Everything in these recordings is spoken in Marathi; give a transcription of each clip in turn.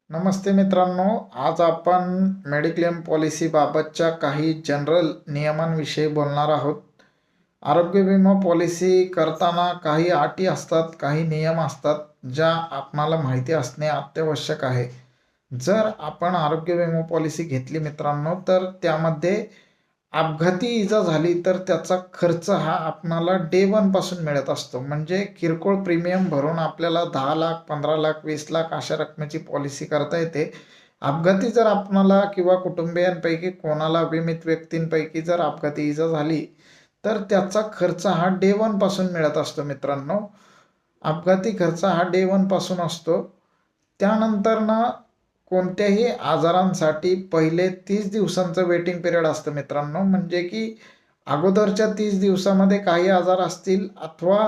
नमस्ते मित्रांनो, आज आपण मेडिक्लेम पॉलिसी बाबतच्या काही जनरल नियमांविषयी बोलणार आहोत. आरोग्य विमा पॉलिसी करताना काही अटी असतात, काही नियम असतात, ज्या आपणाला माहिती असणे अत्यावश्यक आहे. जर आपण आरोग्य विमा पॉलिसी घेतली मित्रांनो, तर त्यामध्ये अपघाती इजा झाली तर त्याचा खर्च हा आपणाला डे वन पासून मिळत असतो. म्हणजे किरकोळ प्रीमियम भरून आपल्याला 10 लाख, 15 लाख, 20 लाख अशा रकमेची पॉलिसी करता येते. अपघाती जर आपणाला किंवा कुटुंबियांपैकी कोणाला, बीमित व्यक्तींपैकी जर अपघाती इजा झाली तर त्याचा खर्च हा डे वन पासून मिळत असतो मित्रांनो. अपघाती खर्च हा डे वन पासून असतो. त्यानंतर ना कोणत्याही आजारांसाठी पहिले 30 दिवसांचं वेटिंग पिरियड असतं मित्रांनो. म्हणजे की अगोदरच्या 30 दिवसामध्ये काही आजार असतील अथवा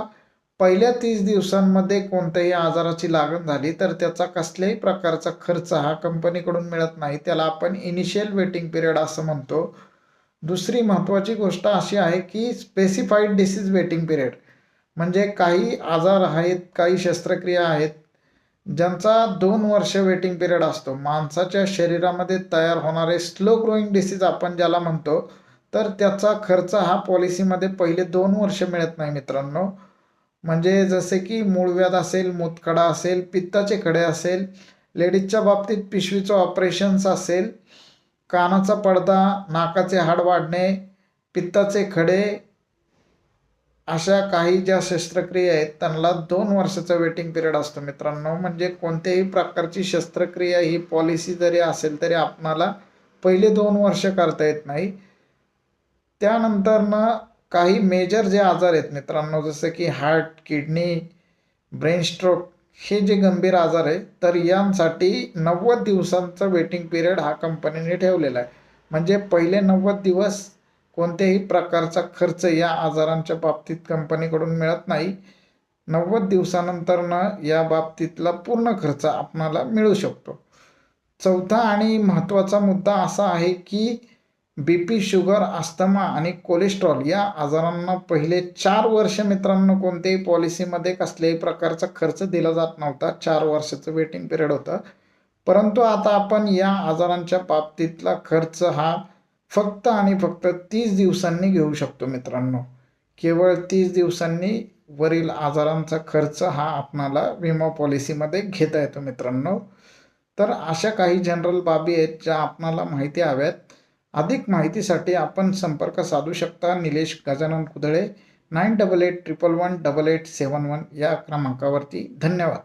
पहिल्या 30 दिवसांमध्ये कोणत्याही आजाराची लागण झाली तर त्याचा कसल्याही प्रकारचा खर्च हा कंपनीकडून मिळत नाही. त्याला आपण इनिशियल वेटिंग पिरियड असं म्हणतो. दुसरी महत्त्वाची गोष्ट अशी आहे की स्पेसिफाईड डिसीज वेटिंग पिरियड. म्हणजे काही आजार आहेत, काही शस्त्रक्रिया आहेत ज्यांचा 2 वर्ष वेटिंग पिरियड असतो. माणसाच्या शरीरामध्ये तयार होणारे स्लो ग्रोईंग डिसीज आपण ज्याला म्हणतो, तर त्याचा खर्च हा पॉलिसीमध्ये पहिले 2 वर्ष मिळत नाही मित्रांनो. म्हणजे जसे की मूळव्याध असेल, मूतखडा असेल, पित्ताचे खडे असेल, लेडीजच्या बाबतीत पिशवीचं ऑपरेशन्स असेल, कानाचा पडदा, नाकाचे हाड वाढणे, पित्ताचे खडे, अशा काही ज्या शस्त्रक्रिया आहेत त्यांना 2 वर्षाचा वेटिंग पिरियड असतो मित्रांनो. म्हणजे कोणत्याही प्रकारची शस्त्रक्रिया ही पॉलिसी जरी असेल तरी आपणाला पहिले 2 वर्ष करता येत नाही. त्यानंतर ना काही मेजर जे आजार आहेत मित्रांनो, जसं की हार्ट, किडनी, ब्रेन स्ट्रोक, हे जे गंभीर आजार आहे तर यांसाठी 90 दिवसांचा वेटिंग पिरियड हा कंपनीने ठेवलेला आहे. म्हणजे पहिले 90 दिवस कोणत्याही प्रकारचा खर्च या आजारांच्या बाबतीत कंपनीकडून मिळत नाही. 90 दिवसानंतर ना या बाबतीतला पूर्ण खर्च आपणाला मिळू शकतो. चौथा आणि महत्त्वाचा मुद्दा असा आहे की बीपी, शुगर, अस्थमा आणि कोलेस्ट्रॉल या आजारांना पहिले 4 वर्ष मित्रांनो कोणत्याही पॉलिसीमध्ये कसल्याही प्रकारचा खर्च दिला जात नव्हता. 4 वर्षाचं वेटिंग पिरियड होतं. परंतु आता आपण या आजारांच्या बाबतीतला खर्च हा फक्त आणि फक्त 30 दिवसांनी घेऊ शकतो मित्रांनो. केवळ 30 दिवसांनी वरील आजारांचा खर्च हा आपणाला विमा पॉलिसीमध्ये घेता येतो मित्रांनो. तर अशा काही जनरल बाबी आहेत ज्या आपणाला माहिती हव्यात. अधिक माहितीसाठी आपण संपर्क साधू शकता निलेश गजानन कुदळे 9881118871 या क्रमांकावरती. धन्यवाद.